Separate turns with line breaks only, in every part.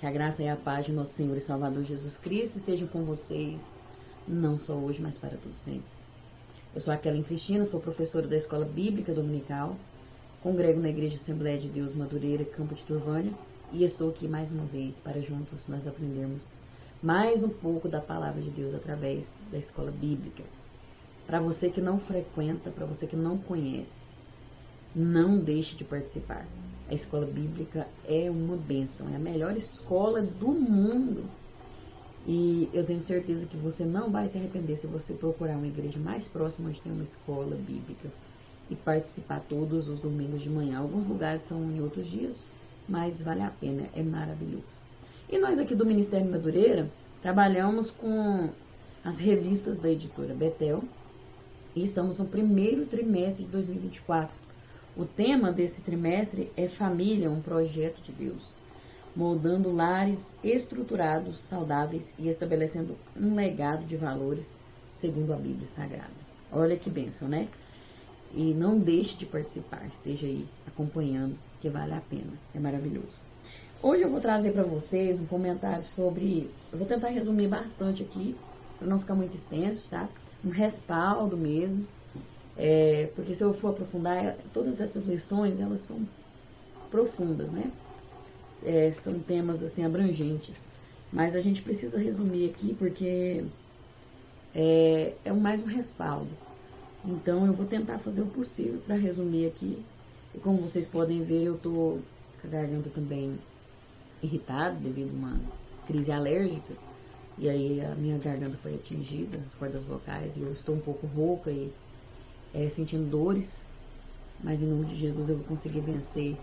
Que a graça e a paz de nosso Senhor e Salvador Jesus Cristo estejam com vocês, não só hoje, mas para todo sempre. Eu sou a Kellen Cristina, sou professora da Escola Bíblica Dominical, congrego na Igreja Assembleia de Deus Madureira, Campo de Turvânia, e estou aqui mais uma vez para juntos nós aprendermos mais um pouco da Palavra de Deus através da Escola Bíblica. Para você que não frequenta, para você que não conhece, não deixe de participar. A Escola Bíblica é uma bênção, é a melhor escola do mundo. E eu tenho certeza que você não vai se arrepender se você procurar uma igreja mais próxima onde tem uma escola bíblica e participar todos os domingos de manhã. Alguns lugares são em outros dias, mas vale a pena, é maravilhoso. E nós aqui do Ministério Madureira trabalhamos com as revistas da editora Betel e estamos no primeiro trimestre de 2024. O tema desse trimestre é Família, um projeto de Deus, moldando lares estruturados, saudáveis e estabelecendo um legado de valores segundo a Bíblia Sagrada. Olha que bênção, né? E não deixe de participar, esteja aí acompanhando, que vale a pena, é maravilhoso. Hoje eu vou trazer para vocês um comentário sobre, eu vou tentar resumir bastante aqui, para não ficar muito extenso, tá? Um respaldo mesmo, porque se eu for aprofundar, todas essas lições, elas são profundas, né? São temas assim abrangentes, mas a gente precisa resumir aqui porque é mais um respaldo. Então eu vou tentar fazer o possível para resumir aqui. E como vocês podem ver, eu tô com a garganta também irritada devido a uma crise alérgica. E aí a minha garganta foi atingida, as cordas vocais, e eu estou um pouco rouca e sentindo dores. Mas em nome de Jesus eu vou conseguir vencer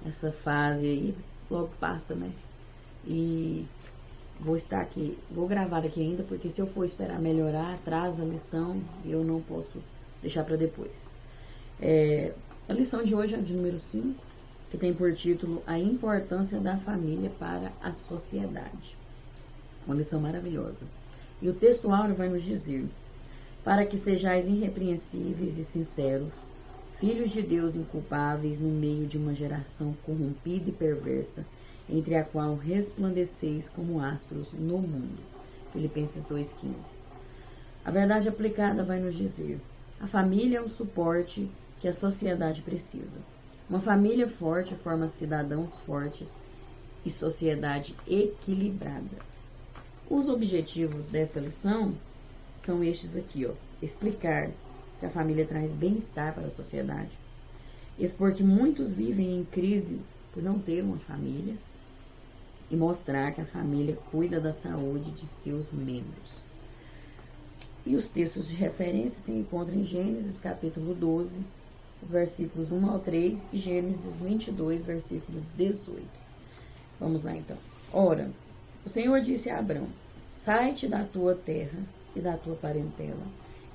essa fase aí. Logo passa, né? E vou estar aqui, vou gravar aqui ainda, porque se eu for esperar melhorar, atrasa a lição e eu não posso deixar para depois. A lição de hoje é de número 5, que tem por título A Importância da Família para a Sociedade. Uma lição maravilhosa. E o texto áureo vai nos dizer: para que sejais irrepreensíveis e sinceros, filhos de Deus inculpáveis no meio de uma geração corrompida e perversa, entre a qual resplandeceis como astros no mundo. Filipenses 2,15. A verdade aplicada vai nos dizer: a família é o suporte que a sociedade precisa. Uma família forte forma cidadãos fortes e sociedade equilibrada. Os objetivos desta lição são estes aqui, ó. Explicar que a família traz bem-estar para a sociedade, expor que muitos vivem em crise por não ter uma família e mostrar que a família cuida da saúde de seus membros. E os textos de referência se encontram em Gênesis capítulo 12, os versículos 1 ao 3 e Gênesis 22, versículo 18. Vamos lá então. Ora, o Senhor disse a Abrão: sai-te da tua terra e da tua parentela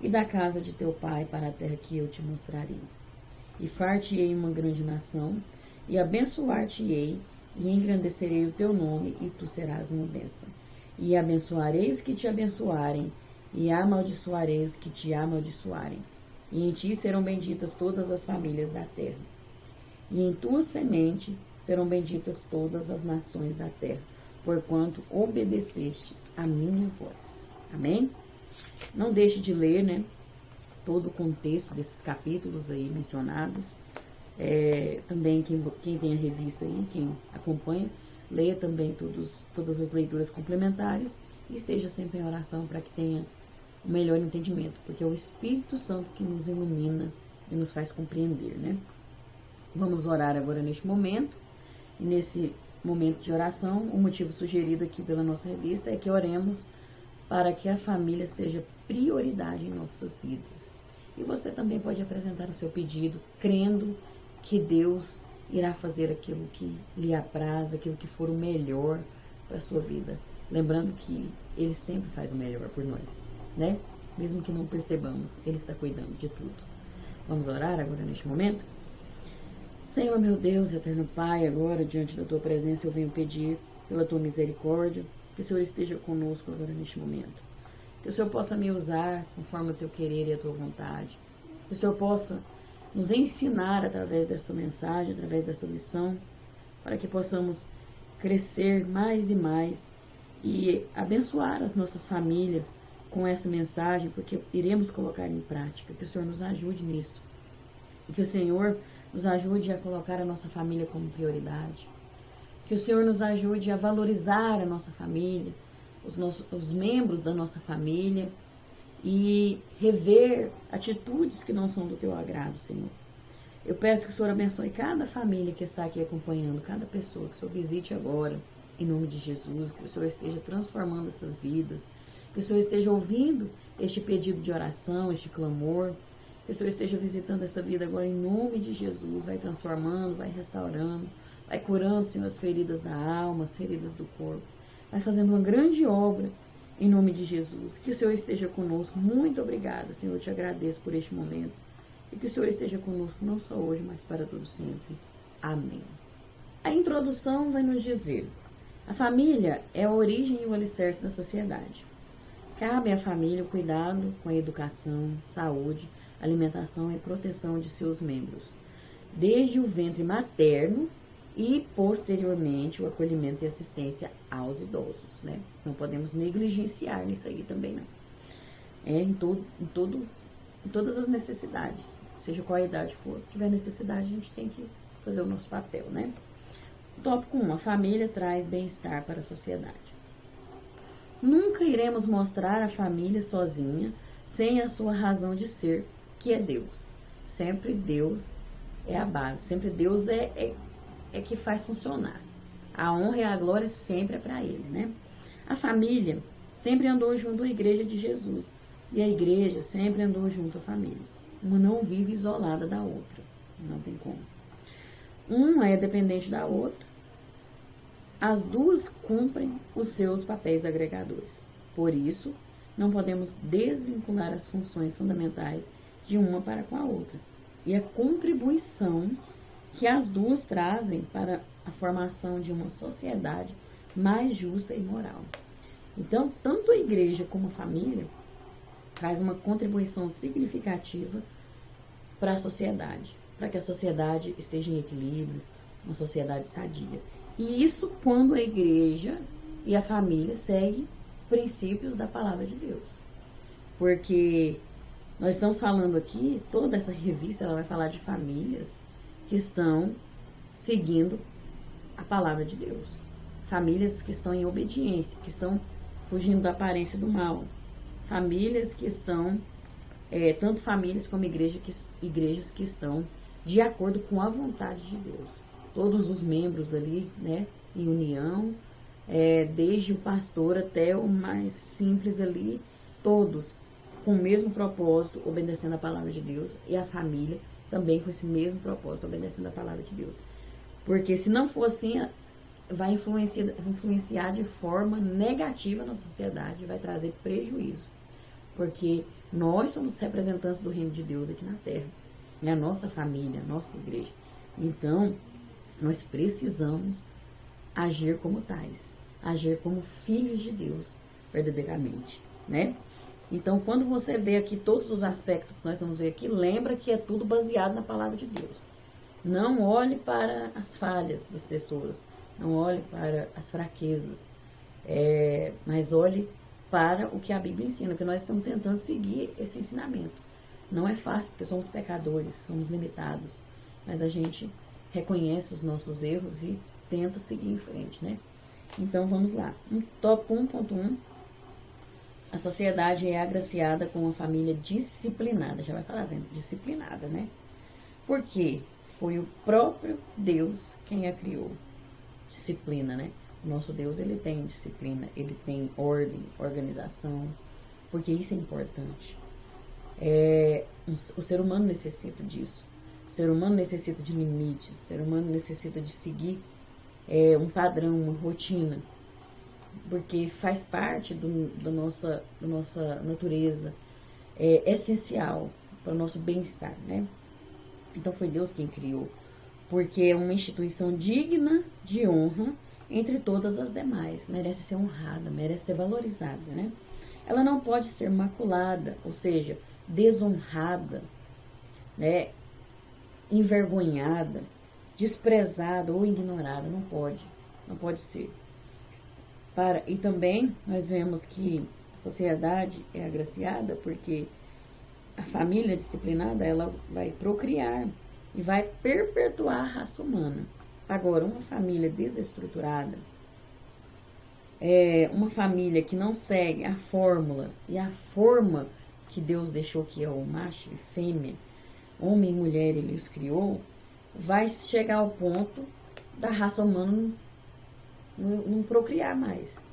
e da casa de teu pai para a terra que eu te mostrarei. E far-te-ei uma grande nação, e abençoar-te-ei, e engrandecerei o teu nome, e tu serás uma bênção. E abençoarei os que te abençoarem, e amaldiçoarei os que te amaldiçoarem. E em ti serão benditas todas as famílias da terra. E em tua semente serão benditas todas as nações da terra, porquanto obedeceste a minha voz. Amém? Não deixe de ler, né, todo o contexto desses capítulos aí mencionados. Também quem tem a revista aí, quem acompanha, leia também todas as leituras complementares e esteja sempre em oração para que tenha o melhor entendimento, porque é o Espírito Santo que nos ilumina e nos faz compreender, né? Vamos orar agora neste momento. E nesse momento de oração, o motivo sugerido aqui pela nossa revista é que oremos para que a família seja prioridade em nossas vidas. E você também pode apresentar o seu pedido, crendo que Deus irá fazer aquilo que lhe apraz, aquilo que for o melhor para a sua vida. Lembrando que Ele sempre faz o melhor por nós, né? Mesmo que não percebamos, Ele está cuidando de tudo. Vamos orar agora neste momento? Senhor, meu Deus, eterno Pai, agora diante da Tua presença eu venho pedir pela Tua misericórdia, que o Senhor esteja conosco agora neste momento. Que o Senhor possa me usar conforme o Teu querer e a Tua vontade. Que o Senhor possa nos ensinar através dessa mensagem, através dessa lição, para que possamos crescer mais e mais e abençoar as nossas famílias com essa mensagem, porque iremos colocar em prática. Que o Senhor nos ajude nisso. E que o Senhor nos ajude a colocar a nossa família como prioridade. Que o Senhor nos ajude a valorizar a nossa família, os membros da nossa família e rever atitudes que não são do teu agrado, Senhor. Eu peço que o Senhor abençoe cada família que está aqui acompanhando, cada pessoa, que o Senhor visite agora, em nome de Jesus, que o Senhor esteja transformando essas vidas, que o Senhor esteja ouvindo este pedido de oração, este clamor, que o Senhor esteja visitando essa vida agora em nome de Jesus, vai transformando, vai restaurando, vai curando, Senhor, as feridas da alma, as feridas do corpo, vai fazendo uma grande obra em nome de Jesus. Que o Senhor esteja conosco. Muito obrigada, Senhor, eu te agradeço por este momento. E que o Senhor esteja conosco não só hoje, mas para todo sempre. Amém. A introdução vai nos dizer: a família é a origem e o alicerce da sociedade. Cabe à família o cuidado com a educação, saúde, alimentação e proteção de seus membros, desde o ventre materno e, posteriormente, o acolhimento e assistência aos idosos, né? Não podemos negligenciar nisso aí também, não. Em todas as necessidades, seja qual a idade for, se tiver necessidade, a gente tem que fazer o nosso papel, né? Tópico 1. A família traz bem-estar para a sociedade. Nunca iremos mostrar a família sozinha, sem a sua razão de ser, que é Deus. Sempre Deus é a base, sempre Deus é que faz funcionar. A honra e a glória sempre é para Ele, né? A família sempre andou junto à igreja de Jesus. E a igreja sempre andou junto à família. Uma não vive isolada da outra. Não tem como. Uma é dependente da outra. As duas cumprem os seus papéis agregadores. Por isso, não podemos desvincular as funções fundamentais de uma para com a outra. E a contribuição que as duas trazem para a formação de uma sociedade mais justa e moral. Então, tanto a igreja como a família traz uma contribuição significativa para a sociedade, para que a sociedade esteja em equilíbrio, uma sociedade sadia. E isso quando a igreja e a família seguem princípios da palavra de Deus. Porque nós estamos falando aqui, toda essa revista ela vai falar de famílias que estão seguindo a palavra de Deus. Famílias que estão em obediência, que estão fugindo da aparência do mal. Famílias que estão, tanto famílias como igrejas que estão de acordo com a vontade de Deus. Todos os membros ali, né, em união, desde o pastor até o mais simples ali, todos com o mesmo propósito, obedecendo a palavra de Deus, e a família também com esse mesmo propósito, obedecendo a palavra de Deus. Porque se não for assim, vai influenciar de forma negativa na sociedade, vai trazer prejuízo. Porque nós somos representantes do reino de Deus aqui na terra. É a nossa família, a nossa igreja. Então, nós precisamos agir como tais. Agir como filhos de Deus, verdadeiramente, né? Então, quando você vê aqui todos os aspectos que nós vamos ver aqui, lembra que é tudo baseado na palavra de Deus. Não olhe para as falhas das pessoas, não olhe para as fraquezas, mas olhe para o que a Bíblia ensina, que nós estamos tentando seguir esse ensinamento. Não é fácil, porque somos pecadores, somos limitados, mas a gente reconhece os nossos erros e tenta seguir em frente, né? Então, vamos lá. Tópico 1.1. A sociedade é agraciada com uma família disciplinada. Já vai falar, vendo? Disciplinada, né? Porque foi o próprio Deus quem a criou. Disciplina, né? O nosso Deus, ele tem disciplina, ele tem ordem, organização, porque isso é importante. O ser humano necessita disso. O ser humano necessita de limites, o ser humano necessita de seguir um padrão, uma rotina, porque faz parte da nossa natureza, é essencial para o nosso bem-estar, né? Então foi Deus quem criou, porque é uma instituição digna de honra entre todas as demais, merece ser honrada, merece ser valorizada, né? Ela não pode ser maculada, ou seja, desonrada, né? Envergonhada, desprezada ou ignorada, não pode. não pode ser. E também nós vemos que a sociedade é agraciada porque a família disciplinada, ela vai procriar e vai perpetuar a raça humana. Agora, uma família desestruturada, uma família que não segue a fórmula e a forma que Deus deixou, que é o macho e fêmea, homem e mulher, ele os criou, vai chegar ao ponto da raça humana não procriar mais,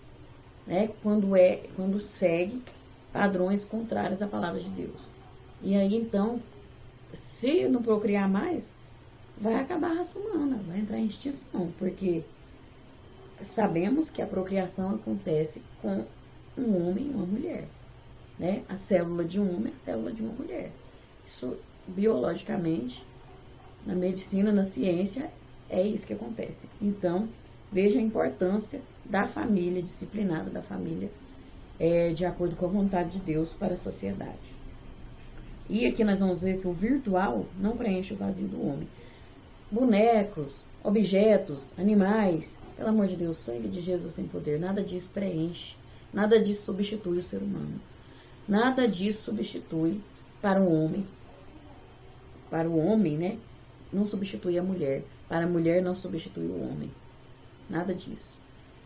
né? Quando segue padrões contrários à palavra de Deus. E aí, então, se não procriar mais, vai acabar a raça humana, vai entrar em extinção, porque sabemos que a procriação acontece com um homem e uma mulher, né? A célula de um homem é a célula de uma mulher. Isso, biologicamente, na medicina, na ciência, é isso que acontece. Então, veja a importância da família disciplinada, da família de acordo com a vontade de Deus para a sociedade. E aqui nós vamos ver que o virtual não preenche o vazio do homem. Bonecos, objetos, animais, pelo amor de Deus, o sangue de Jesus tem poder, nada disso preenche, nada disso substitui o ser humano. Nada disso substitui para o homem, né? Não substitui a mulher. Para a mulher não substitui o homem. Nada disso.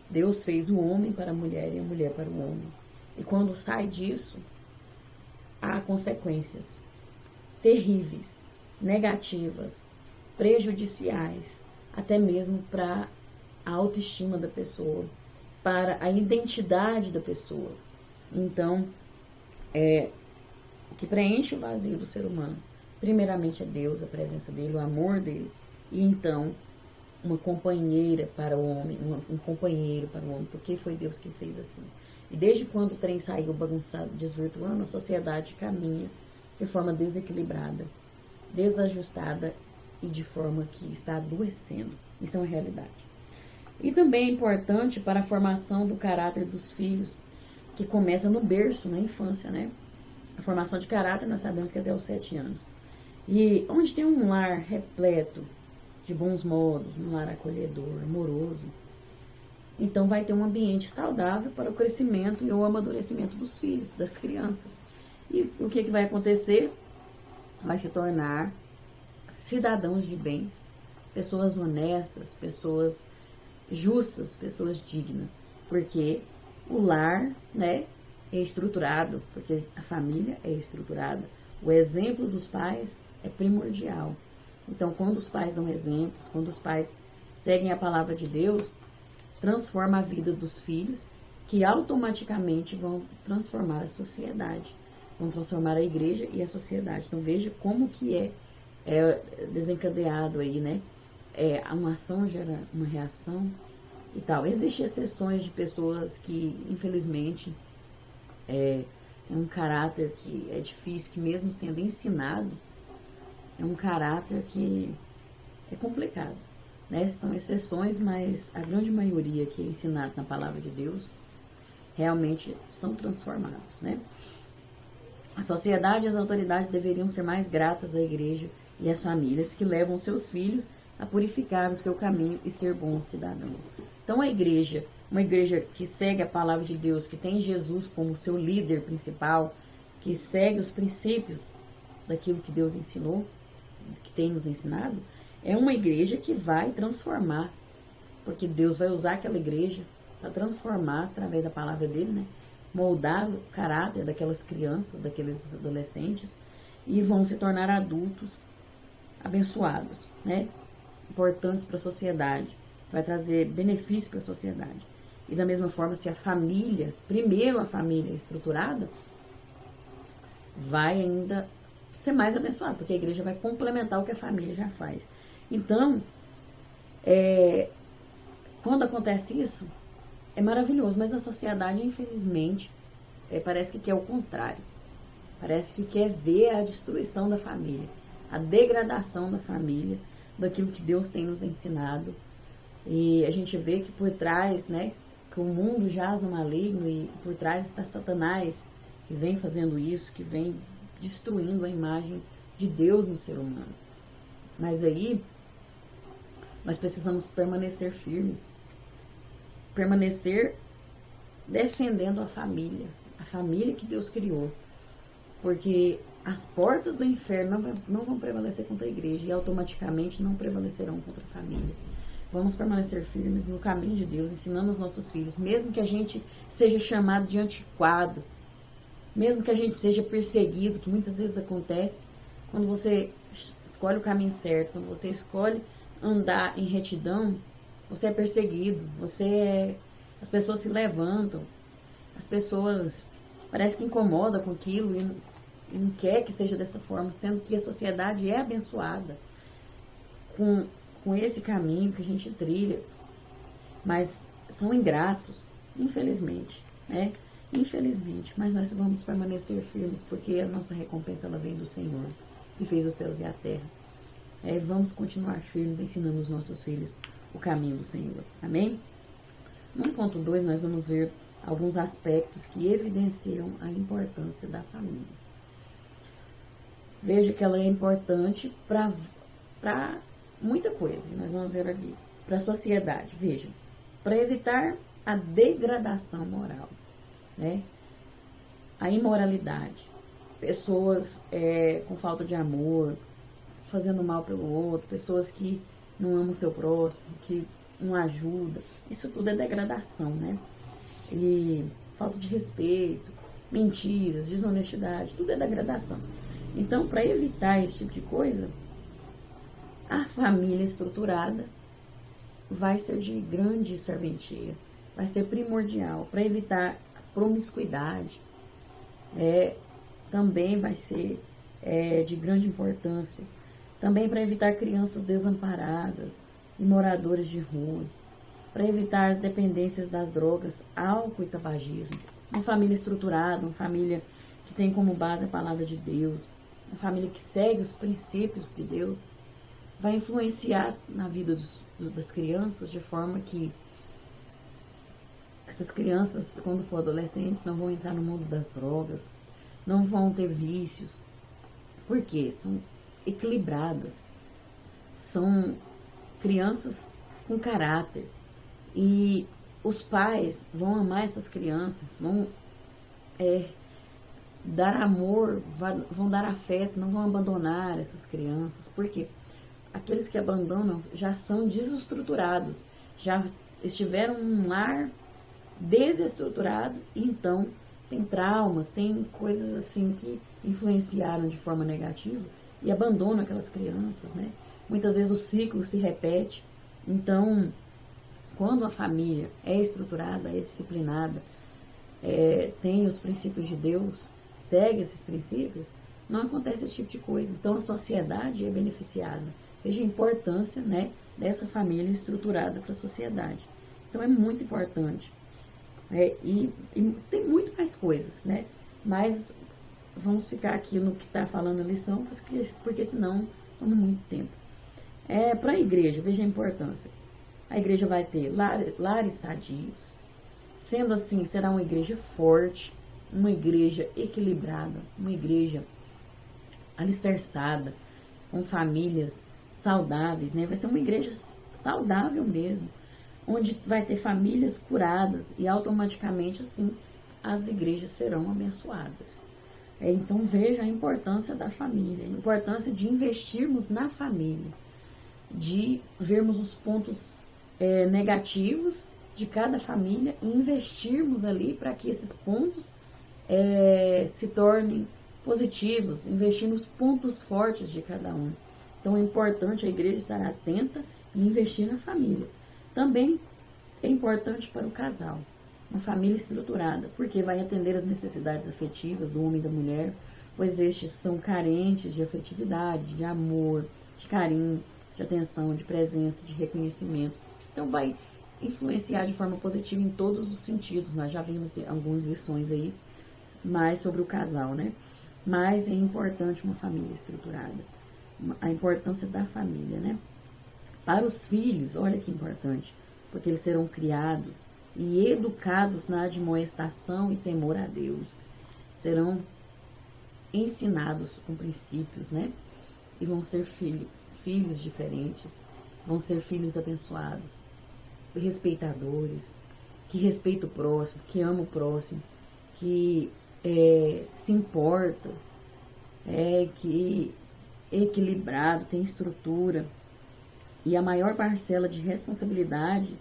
Deus fez o homem para a mulher e a mulher para o homem. E quando sai disso, há consequências terríveis, negativas, prejudiciais, até mesmo para a autoestima da pessoa, para a identidade da pessoa. Então, o que preenche o vazio do ser humano, primeiramente é Deus, a presença dele, o amor dele, e então uma companheira para o homem, um companheiro para o homem, porque foi Deus que fez assim. E desde quando o trem saiu bagunçado, desvirtuando, a sociedade caminha de forma desequilibrada, desajustada e de forma que está adoecendo. Isso é uma realidade. E também é importante para a formação do caráter dos filhos, que começa no berço, na infância, né? A formação de caráter nós sabemos que é até os 7 anos. E onde tem um lar repleto de bons modos, um lar acolhedor, amoroso, então vai ter um ambiente saudável para o crescimento e o amadurecimento dos filhos, das crianças. E o que vai acontecer? Vai se tornar cidadãos de bens, pessoas honestas, pessoas justas, pessoas dignas, porque o lar, né, é estruturado, porque a família é estruturada. O exemplo dos pais é primordial. Então, quando os pais dão exemplos, quando os pais seguem a palavra de Deus, transforma a vida dos filhos, que automaticamente vão transformar a sociedade, vão transformar a igreja e a sociedade. Então, veja como que é desencadeado aí, né? Uma ação gera uma reação e tal. Existem exceções de pessoas que, infelizmente, é um caráter que é difícil, que mesmo sendo ensinado, é um caráter que é complicado, né? São exceções, mas a grande maioria que é ensinado na palavra de Deus realmente são transformados, né? A sociedade e as autoridades deveriam ser mais gratas à igreja e às famílias que levam seus filhos a purificar o seu caminho e ser bons cidadãos. Então a igreja, uma igreja que segue a palavra de Deus, que tem Jesus como seu líder principal, que segue os princípios daquilo que Deus ensinou, que tem nos ensinado, é uma igreja que vai transformar, porque Deus vai usar aquela igreja para transformar através da palavra dele, né? Moldar o caráter daquelas crianças, daqueles adolescentes, e vão se tornar adultos abençoados, né? Importantes para a sociedade, vai trazer benefício para a sociedade. E da mesma forma, se a família, primeiro a família estruturada, vai ainda ser mais abençoada, porque a igreja vai complementar o que a família já faz. Então, quando acontece isso, é maravilhoso, mas a sociedade, infelizmente, parece que quer o contrário. Parece que quer ver a destruição da família, a degradação da família, daquilo que Deus tem nos ensinado. E a gente vê que por trás, né, que o mundo jaz no maligno e por trás está Satanás, que vem fazendo isso, que vem destruindo a imagem de Deus no ser humano. Mas aí, nós precisamos permanecer firmes, permanecer defendendo a família que Deus criou, porque as portas do inferno não vão prevalecer contra a igreja e automaticamente não prevalecerão contra a família. Vamos permanecer firmes no caminho de Deus, ensinando os nossos filhos, mesmo que a gente seja chamado de antiquado, mesmo que a gente seja perseguido, que muitas vezes acontece, quando você escolhe o caminho certo, quando você escolhe andar em retidão, você é perseguido, as pessoas se levantam, as pessoas parece que incomodam com aquilo e não quer que seja dessa forma, sendo que a sociedade é abençoada com esse caminho que a gente trilha, mas são ingratos, infelizmente, né? Infelizmente, mas nós vamos permanecer firmes, porque a nossa recompensa ela vem do Senhor, que fez os céus e a terra. Vamos continuar firmes, ensinando os nossos filhos o caminho do Senhor. Amém? No 1.2, nós vamos ver alguns aspectos que evidenciam a importância da família. Veja que ela é importante para muita coisa. Nós vamos ver aqui. Para a sociedade, veja. Para evitar a degradação moral, né? A imoralidade. Pessoas com falta de amor, fazendo mal pelo outro, pessoas que não amam o seu próximo, que não ajudam. Isso tudo é degradação, né? E falta de respeito, mentiras, desonestidade, tudo é degradação. Então, para evitar esse tipo de coisa, a família estruturada vai ser de grande serventia, vai ser primordial. Para evitar a promiscuidade, também vai ser de grande importância. Também para evitar crianças desamparadas e moradores de rua, para evitar as dependências das drogas, álcool e tabagismo. Uma família estruturada, uma família que tem como base a palavra de Deus, uma família que segue os princípios de Deus, vai influenciar na vida das crianças de forma que essas crianças, quando for adolescentes, não vão entrar no mundo das drogas, não vão ter vícios, porque são equilibradas, são crianças com caráter, e os pais vão amar essas crianças, vão dar amor, vão dar afeto, não vão abandonar essas crianças, porque aqueles que abandonam já são desestruturados, já estiveram num lar desestruturado, e então tem traumas, tem coisas assim que influenciaram de forma negativa e abandonam aquelas crianças, né? Muitas vezes o ciclo se repete. Então, quando a família é estruturada, é disciplinada, tem os princípios de Deus, segue esses princípios, não acontece esse tipo de coisa. Então, a sociedade é beneficiada. Veja a importância, né, dessa família estruturada para a sociedade. Então, é muito importante. E tem muito mais coisas, né? Mas vamos ficar aqui no que está falando a lição, porque senão toma muito tempo. Para a igreja, veja a importância. A igreja vai ter lares sadios. Sendo assim, será uma igreja forte, uma igreja equilibrada, uma igreja alicerçada, com famílias saudáveis, né? Vai ser uma igreja saudável mesmo, onde vai ter famílias curadas e automaticamente, assim, as igrejas serão abençoadas. Então, veja a importância da família, a importância de investirmos na família, de vermos os pontos negativos de cada família e investirmos ali para que esses pontos se tornem positivos, investir nos pontos fortes de cada um. Então, é importante a igreja estar atenta e investir na família. Também é importante para o casal, uma família estruturada, porque vai atender as necessidades afetivas do homem e da mulher, pois estes são carentes de afetividade, de amor, de carinho, de atenção, de presença, de reconhecimento. Então, vai influenciar de forma positiva em todos os sentidos. Nós já vimos algumas lições aí, mais sobre o casal, né? Mas é importante uma família estruturada, a importância da família, né? Para os filhos, olha que importante, porque eles serão criados e educados na admoestação e temor a Deus. Serão ensinados com princípios, né? E vão ser filhos diferentes, vão ser filhos abençoados, respeitadores, que respeita o próximo, que ama o próximo, que se importa, que é equilibrado, tem estrutura. E a maior parcela de responsabilidade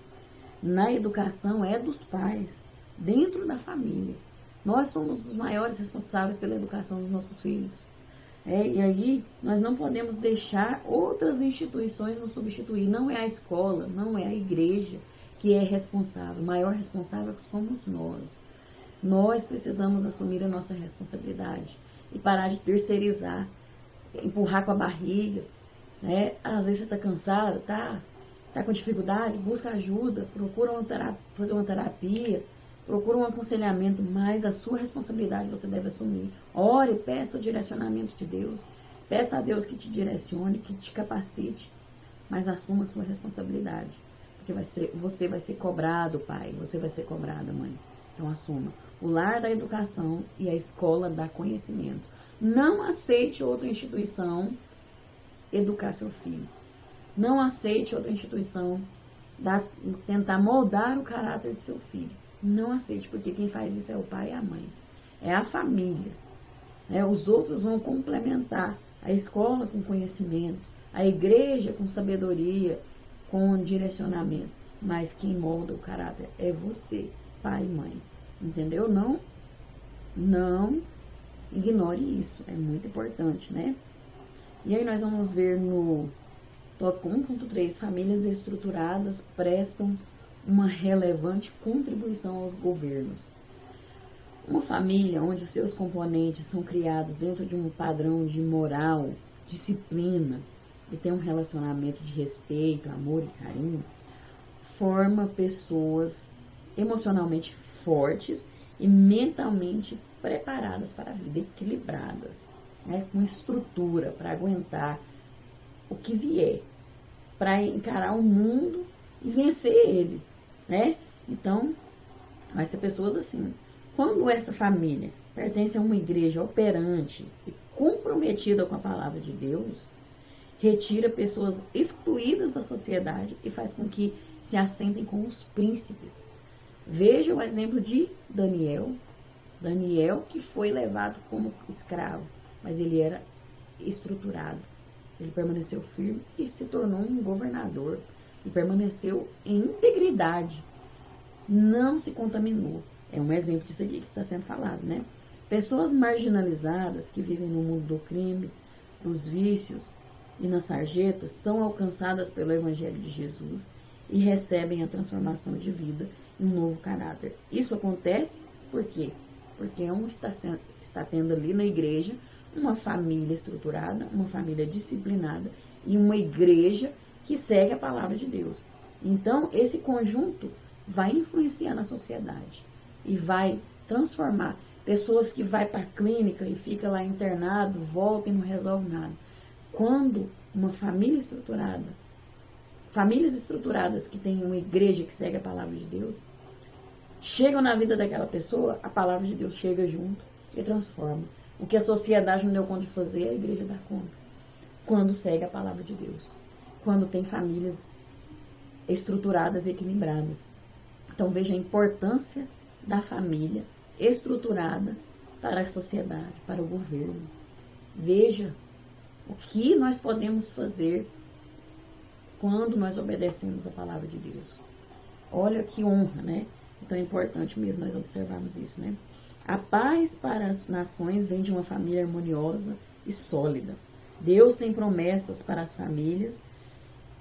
na educação é dos pais, dentro da família. Nós somos os maiores responsáveis pela educação dos nossos filhos. E aí nós não podemos deixar outras instituições nos substituir. Não é a escola, não é a igreja que é responsável. O maior responsável somos nós. Nós precisamos assumir a nossa responsabilidade e parar de terceirizar, empurrar com a barriga. Às vezes você está cansado, tá com dificuldade, busca ajuda, procura fazer uma terapia, procura um aconselhamento, mas a sua responsabilidade você deve assumir. Ore, peça o direcionamento de Deus, peça a Deus que te direcione, que te capacite, mas assuma a sua responsabilidade, porque você vai ser cobrado, pai, você vai ser cobrada, mãe. Então assuma. O lar da educação e a escola dá conhecimento. Não aceite outra instituição educar seu filho. Não aceite outra instituição tentar moldar o caráter de seu filho. Não aceite, porque quem faz isso é o pai e a mãe. É a família. Os outros vão complementar. A escola com conhecimento, a igreja com sabedoria, com direcionamento. Mas quem molda o caráter é você, pai e mãe. Entendeu? Não ignore isso. É muito importante, né? E aí nós vamos ver no tópico 1.3, famílias estruturadas prestam uma relevante contribuição aos governos. Uma família onde os seus componentes são criados dentro de um padrão de moral, disciplina e tem um relacionamento de respeito, amor e carinho, forma pessoas emocionalmente fortes e mentalmente preparadas para a vida, equilibradas, com estrutura para aguentar o que vier, para encarar o mundo e vencer ele, Então, vai ser pessoas assim. Quando essa família pertence a uma igreja operante e comprometida com a palavra de Deus, retira pessoas excluídas da sociedade e faz com que se assentem com os príncipes. Veja o exemplo de Daniel. Daniel, que foi levado como escravo, mas ele era estruturado. Ele permaneceu firme e se tornou um governador. E permaneceu em integridade. Não se contaminou. É um exemplo disso aqui que está sendo falado, Pessoas marginalizadas que vivem no mundo do crime, dos vícios e nas sarjetas são alcançadas pelo Evangelho de Jesus e recebem a transformação de vida e um novo caráter. Isso acontece por quê? Porque está tendo ali na igreja uma família estruturada, uma família disciplinada e uma igreja que segue a palavra de Deus. Então, esse conjunto vai influenciar na sociedade e vai transformar pessoas que vai para a clínica e fica lá internado, volta e não resolve nada. Quando uma família estruturada, famílias estruturadas que têm uma igreja que segue a palavra de Deus, chegam na vida daquela pessoa, a palavra de Deus chega junto e transforma. O que a sociedade não deu conta de fazer, a igreja dá conta. Quando segue a palavra de Deus. Quando tem famílias estruturadas e equilibradas. Então veja a importância da família estruturada para a sociedade, para o governo. Veja o que nós podemos fazer quando nós obedecemos a palavra de Deus. Olha que honra, Então é importante mesmo nós observarmos isso, A paz para as nações vem de uma família harmoniosa e sólida. Deus tem promessas para as famílias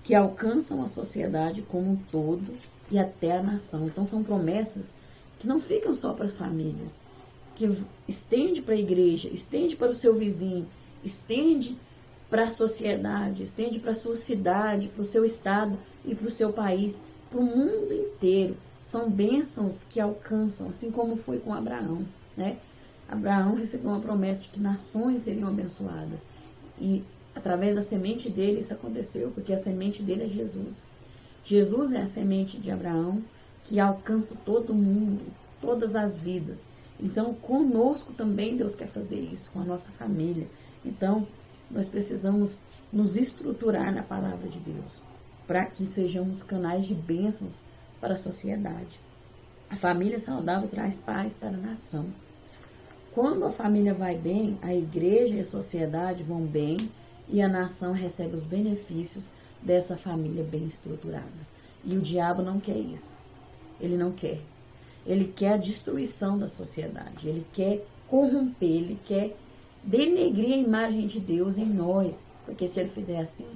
que alcançam a sociedade como um todo e até a nação. Então são promessas que não ficam só para as famílias, que estende para a igreja, estende para o seu vizinho, estende para a sociedade, estende para a sua cidade, para o seu estado e para o seu país, para o mundo inteiro. São bênçãos que alcançam, assim como foi com Abraão, Abraão recebeu uma promessa de que nações seriam abençoadas. E através da semente dele isso aconteceu, porque a semente dele é Jesus. Jesus é a semente de Abraão que alcança todo mundo, todas as vidas. Então, conosco também Deus quer fazer isso, com a nossa família. Então, nós precisamos nos estruturar na palavra de Deus, para que sejamos canais de bênçãos para a sociedade. A família saudável traz paz para a nação. Quando a família vai bem, a igreja e a sociedade vão bem e a nação recebe os benefícios dessa família bem estruturada. E o diabo não quer isso. Ele não quer. Ele quer a destruição da sociedade. Ele quer corromper, ele quer denegrir a imagem de Deus em nós. Porque se ele fizer assim,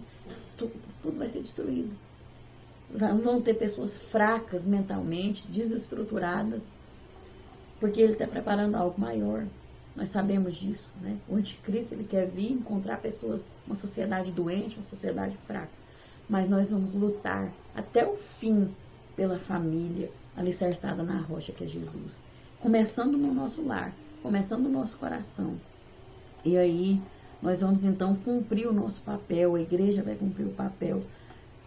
tudo vai ser destruído. Vão ter pessoas fracas mentalmente, desestruturadas, porque ele está preparando algo maior. Nós sabemos disso, né? O anticristo, ele quer vir encontrar pessoas, uma sociedade doente, uma sociedade fraca. Mas nós vamos lutar até o fim pela família alicerçada na rocha que é Jesus. Começando no nosso lar, começando no nosso coração. E aí nós vamos então cumprir o nosso papel, a igreja vai cumprir o papel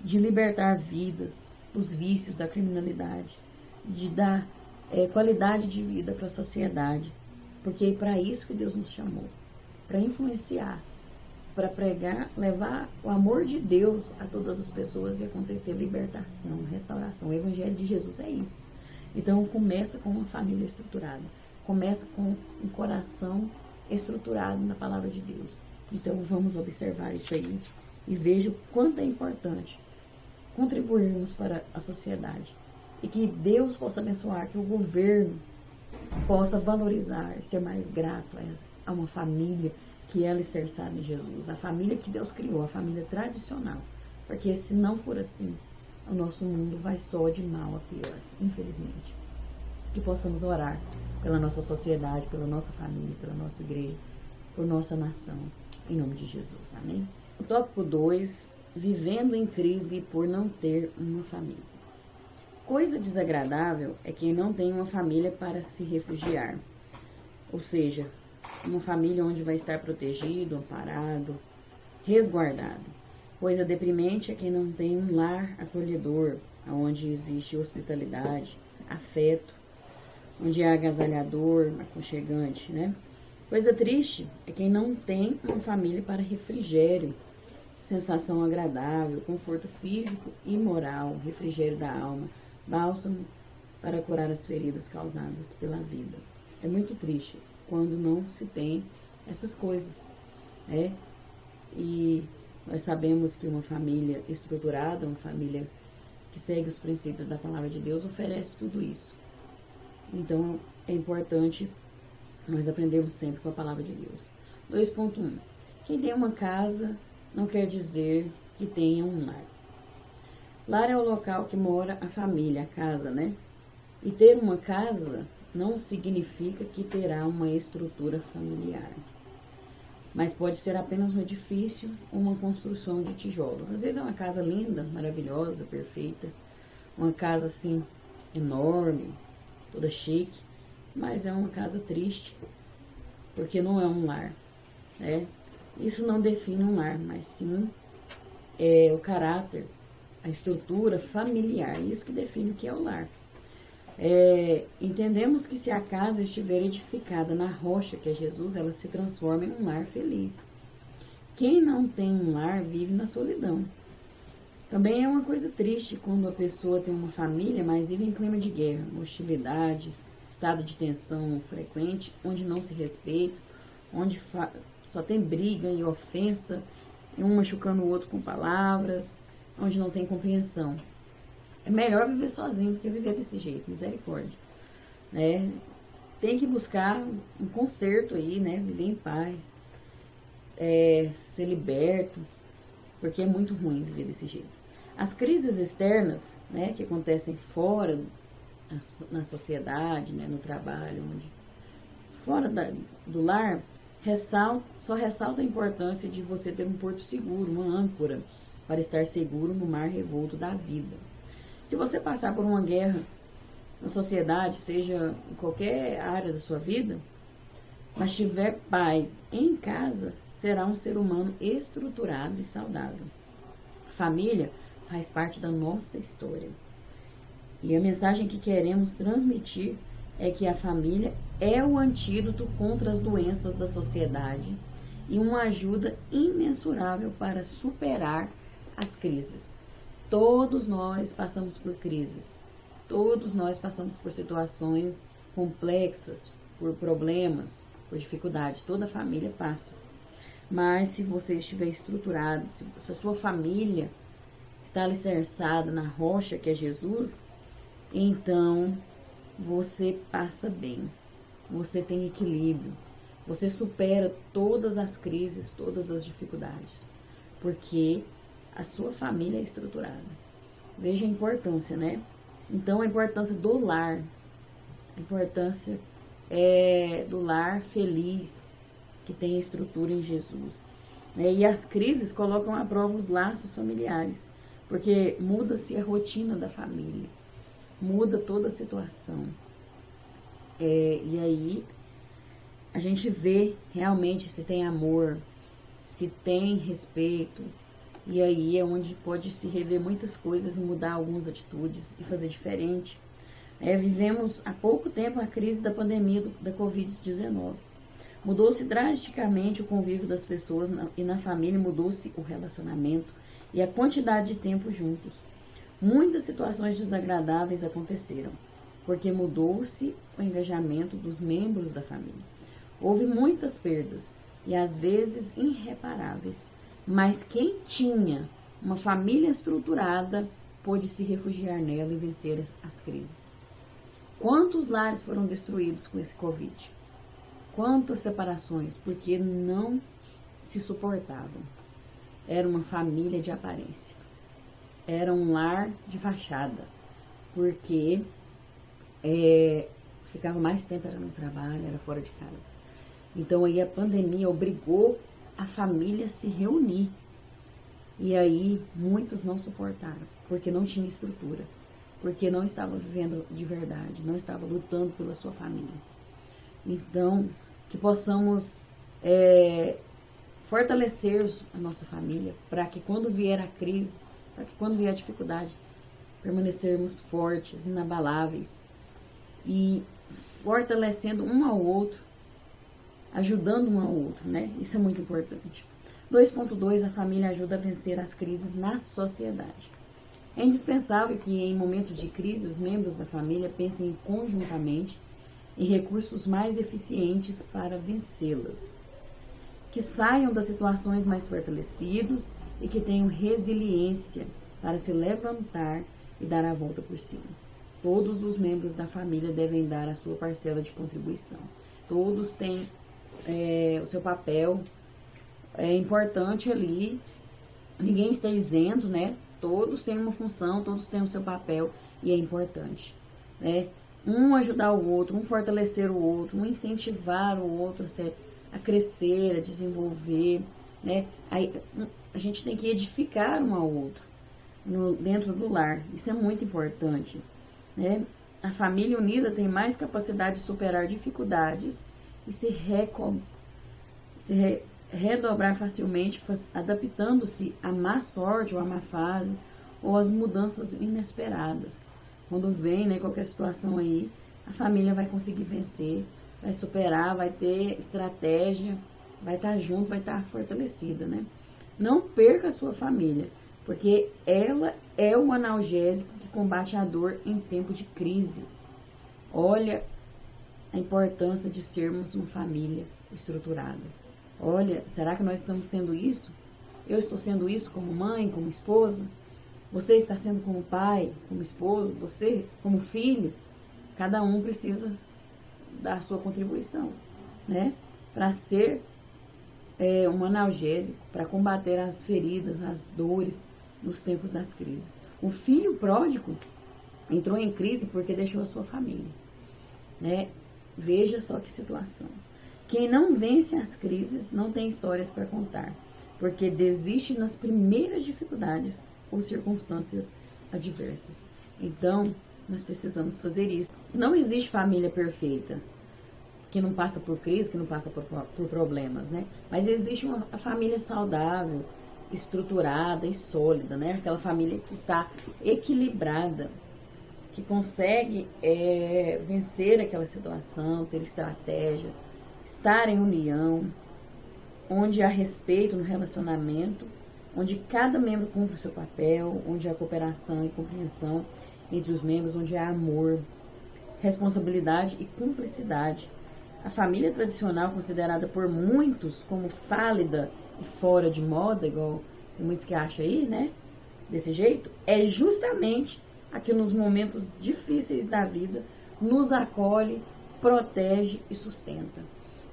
de libertar vidas dos vícios, da criminalidade, de dar qualidade de vida para a sociedade, porque é para isso que Deus nos chamou, para influenciar, para pregar, levar o amor de Deus a todas as pessoas e acontecer libertação, restauração. O Evangelho de Jesus é isso. Então começa com uma família estruturada, começa com um coração estruturado na palavra de Deus. Então vamos observar isso aí e veja o quanto é importante contribuirmos para a sociedade e que Deus possa abençoar, que o governo possa valorizar, ser mais grato a uma família que é alicerçada em Jesus, a família que Deus criou, a família tradicional, porque se não for assim, o nosso mundo vai só de mal a pior, infelizmente. Que possamos orar pela nossa sociedade, pela nossa família, pela nossa igreja, por nossa nação, em nome de Jesus, amém? O tópico 2, vivendo em crise por não ter uma família. Coisa desagradável é quem não tem uma família para se refugiar, ou seja, uma família onde vai estar protegido, amparado, resguardado. Coisa deprimente é quem não tem um lar acolhedor, onde existe hospitalidade, afeto, onde é agasalhador, aconchegante, né? Coisa triste é quem não tem uma família para refrigério, sensação agradável, conforto físico e moral, refrigério da alma, bálsamo para curar as feridas causadas pela vida. É muito triste quando não se tem essas coisas, né? E nós sabemos que uma família estruturada, uma família que segue os princípios da palavra de Deus, oferece tudo isso. Então, é importante nós aprendermos sempre com a palavra de Deus. 2.1. Quem tem uma casa não quer dizer que tenha um lar. Lar é o local que mora a família, a casa, né? E ter uma casa não significa que terá uma estrutura familiar. Mas pode ser apenas um edifício ou uma construção de tijolos. Às vezes é uma casa linda, maravilhosa, perfeita. Uma casa assim, enorme, toda chique. Mas é uma casa triste, porque não é um lar, né? Isso não define um lar, mas sim o caráter, a estrutura familiar. Isso que define o que é o lar. Entendemos que se a casa estiver edificada na rocha, que é Jesus, ela se transforma em um lar feliz. Quem não tem um lar vive na solidão. Também é uma coisa triste quando a pessoa tem uma família, mas vive em clima de guerra, hostilidade, estado de tensão frequente, onde não se respeita, onde só tem briga e ofensa, e um machucando o outro com palavras, onde não tem compreensão. É melhor viver sozinho do que viver desse jeito, misericórdia. Né? Tem que buscar um conserto aí, né? Viver em paz, ser liberto, porque é muito ruim viver desse jeito. As crises externas, né, que acontecem fora, na sociedade, né, no trabalho, fora do lar, só ressalta a importância de você ter um porto seguro, uma âncora, para estar seguro no mar revolto da vida. Se você passar por uma guerra na sociedade, seja em qualquer área da sua vida, mas tiver paz em casa, será um ser humano estruturado e saudável. A família faz parte da nossa história. E a mensagem que queremos transmitir é que a família é o antídoto contra as doenças da sociedade e uma ajuda imensurável para superar as crises. Todos nós passamos por crises. Todos nós passamos por situações complexas, por problemas, por dificuldades. Toda família passa. Mas se você estiver estruturado, se a sua família está alicerçada na rocha que é Jesus, então você passa bem. Você tem equilíbrio. Você supera todas as crises, todas as dificuldades. Porque a sua família é estruturada. Veja a importância, né? Então, a importância do lar. A importância do lar feliz, que tem estrutura em Jesus. E as crises colocam à prova os laços familiares, porque muda-se a rotina da família, muda toda a situação. E aí a gente vê realmente se tem amor, se tem respeito, e aí é onde pode se rever muitas coisas e mudar algumas atitudes e fazer diferente. Vivemos há pouco tempo a crise da pandemia da Covid-19. Mudou-se drasticamente o convívio das pessoas e na família mudou-se o relacionamento e a quantidade de tempo juntos. Muitas situações desagradáveis aconteceram, porque mudou-se o engajamento dos membros da família. Houve muitas perdas e às vezes irreparáveis, mas quem tinha uma família estruturada pôde se refugiar nela e vencer as crises. Quantos lares foram destruídos com esse Covid? Quantas separações? Porque não se suportavam. Era uma família de aparência. Era um lar de fachada. Porque ficava mais tempo era no trabalho, era fora de casa. Então aí a pandemia obrigou a família a se reunir. E aí muitos não suportaram, porque não tinha estrutura. Porque não estava vivendo de verdade, não estava lutando pela sua família. Então, que possamos fortalecer a nossa família, para que quando vier a crise, para que quando vier a dificuldade, permanecermos fortes, inabaláveis, e fortalecendo um ao outro, ajudando um ao outro, né? Isso é muito importante. 2.2, a família ajuda a vencer as crises na sociedade. É indispensável que, em momentos de crise, os membros da família pensem conjuntamente em recursos mais eficientes para vencê-las. Que saiam das situações mais fortalecidos e que tenham resiliência para se levantar e dar a volta por cima. Todos os membros da família devem dar a sua parcela de contribuição. Todos têm o seu papel importante ali. Ninguém está isento, né? Todos têm uma função, todos têm o seu papel e é importante, né? Um ajudar o outro, um fortalecer o outro, um incentivar o outro a crescer, a desenvolver, né? Aí, a gente tem que edificar um ao outro dentro do lar. Isso é muito importante, né? A família unida tem mais capacidade de superar dificuldades e se redobrar facilmente, adaptando-se à má sorte ou à má fase ou às mudanças inesperadas. Quando vem, né, qualquer situação aí, a família vai conseguir vencer, vai superar, vai ter estratégia, vai estar junto, vai estar fortalecida, né? Não perca a sua família, porque ela é o analgésico que combate a dor em tempo de crises. Olha a importância de sermos uma família estruturada. Olha, será que nós estamos sendo isso? Eu estou sendo isso como mãe, como esposa? Você está sendo como pai, como esposo? Você como filho? Cada um precisa dar a sua contribuição, né? Para ser um analgésico, para combater as feridas, as dores nos tempos das crises. O filho pródigo entrou em crise porque deixou a sua família, né? Veja só que situação. Quem não vence as crises não tem histórias para contar, porque desiste nas primeiras dificuldades ou circunstâncias adversas. Então, nós precisamos fazer isso. Não existe família perfeita, que não passa por crise, que não passa por problemas, né? Mas existe uma família saudável, estruturada e sólida, né? Aquela família que está equilibrada, que consegue vencer aquela situação, ter estratégia, estar em união, onde há respeito no relacionamento, onde cada membro cumpre o seu papel, onde há cooperação e compreensão entre os membros, onde há amor, responsabilidade e cumplicidade. A família tradicional, considerada por muitos como fálida e fora de moda, igual tem muitos que acham aí, né? Desse jeito, é justamente a que nos momentos difíceis da vida nos acolhe, protege e sustenta.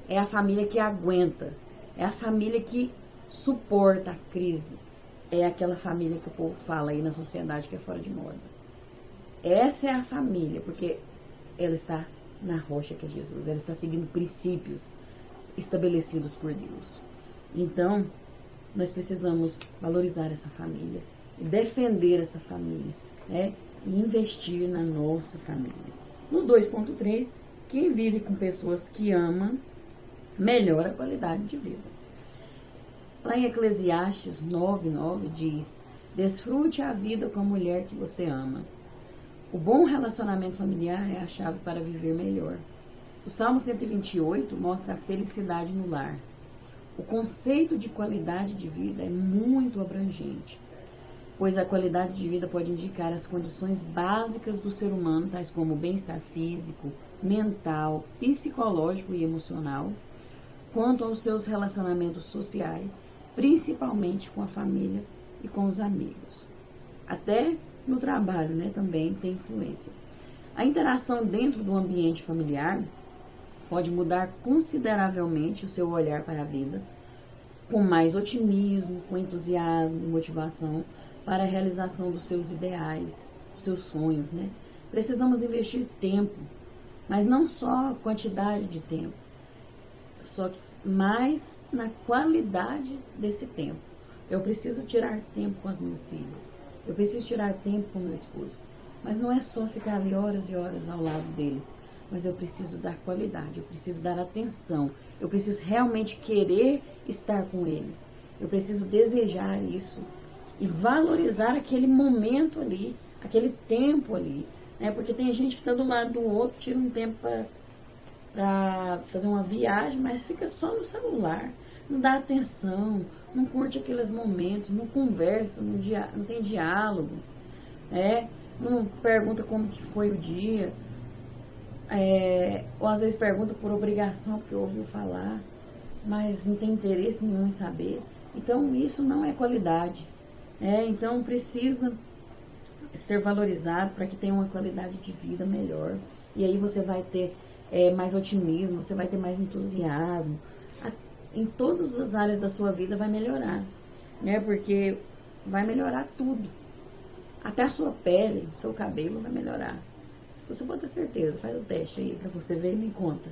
É a família que aguenta, é a família que suporta a crise. É aquela família que o povo fala aí na sociedade que é fora de moda. Essa é a família, porque ela está na rocha que é Jesus, ela está seguindo princípios estabelecidos por Deus. Então, nós precisamos valorizar essa família, defender essa família, né? E investir na nossa família. No 2.3, quem vive com pessoas que amam, melhora a qualidade de vida. Lá em Eclesiastes 9:9 diz: desfrute a vida com a mulher que você ama. O bom relacionamento familiar é a chave para viver melhor. O Salmo 128 mostra a felicidade no lar. O conceito de qualidade de vida é muito abrangente, pois a qualidade de vida pode indicar as condições básicas do ser humano, tais como o bem-estar físico, mental, psicológico e emocional, quanto aos seus relacionamentos sociais, principalmente com a família e com os amigos. Até no trabalho, né, também tem influência. A interação dentro do ambiente familiar pode mudar consideravelmente o seu olhar para a vida, com mais otimismo, com entusiasmo e motivação para a realização dos seus ideais, dos seus sonhos, né? Precisamos investir tempo, mas não só a quantidade de tempo, só mais na qualidade desse tempo. Eu preciso tirar tempo com as minhas filhas, eu preciso tirar tempo com meu esposo, mas não é só ficar ali horas e horas ao lado deles, mas eu preciso dar qualidade, eu preciso dar atenção, eu preciso realmente querer estar com eles, eu preciso desejar isso e valorizar aquele momento ali, aquele tempo ali, né? Porque tem gente que está do lado do outro, tira um tempo para fazer uma viagem, mas fica só no celular, não dá atenção, não curte aqueles momentos, não conversa, não tem diálogo, não pergunta como que foi o dia, ou às vezes pergunta por obrigação, porque ouviu falar, mas não tem interesse nenhum em saber. Então isso não é qualidade. Então precisa ser valorizado para que tenha uma qualidade de vida melhor. E aí você vai ter mais otimismo, você vai ter mais entusiasmo. Em todas as áreas da sua vida vai melhorar, né? Porque vai melhorar tudo. Até a sua pele, o seu cabelo vai melhorar. Você pode ter certeza, faz o teste aí para você ver e me conta.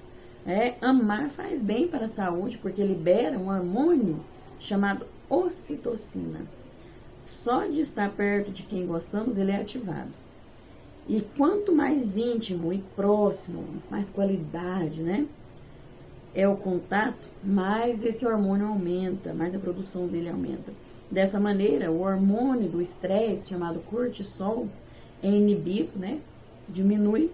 Amar faz bem para a saúde, porque libera um hormônio chamado ocitocina. Só de estar perto de quem gostamos, ele é ativado. E quanto mais íntimo e próximo, mais qualidade, né? É o contato, mais esse hormônio aumenta, mais a produção dele aumenta. Dessa maneira, o hormônio do estresse, chamado cortisol, é inibido, né? Diminui,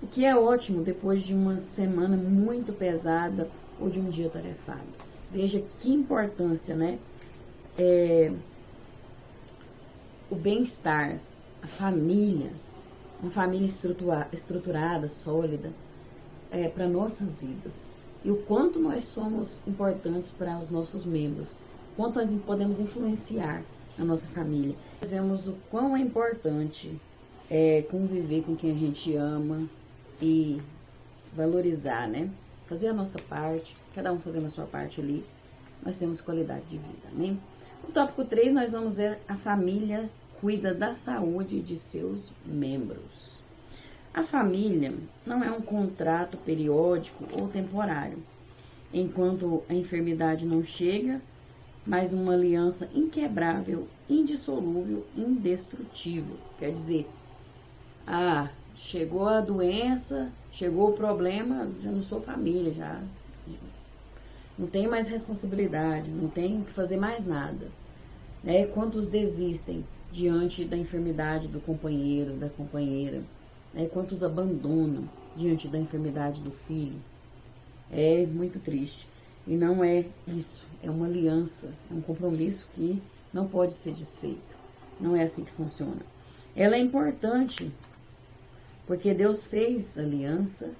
o que é ótimo depois de uma semana muito pesada ou de um dia tarefado. Veja que importância, né? O bem-estar, a família, uma família estruturada, sólida, para nossas vidas. E o quanto nós somos importantes para os nossos membros, quanto nós podemos influenciar a nossa família. Nós vemos o quão é importante conviver com quem a gente ama e valorizar, né? Fazer a nossa parte, cada um fazendo a sua parte ali, nós temos qualidade de vida, amém? No tópico 3, nós vamos ver a família cuida da saúde de seus membros. A família não é um contrato periódico ou temporário, enquanto a enfermidade não chega, mas uma aliança inquebrável, indissolúvel, indestrutível. Quer dizer, chegou a doença, chegou o problema, já não sou família, já não tenho mais responsabilidade, não tenho que fazer mais nada. Quantos desistem diante da enfermidade do companheiro, da companheira? Quantos abandonam diante da enfermidade do filho? É muito triste. E não é isso, é uma aliança, é um compromisso que não pode ser desfeito. Não é assim que funciona. Ela é importante porque Deus fez aliança,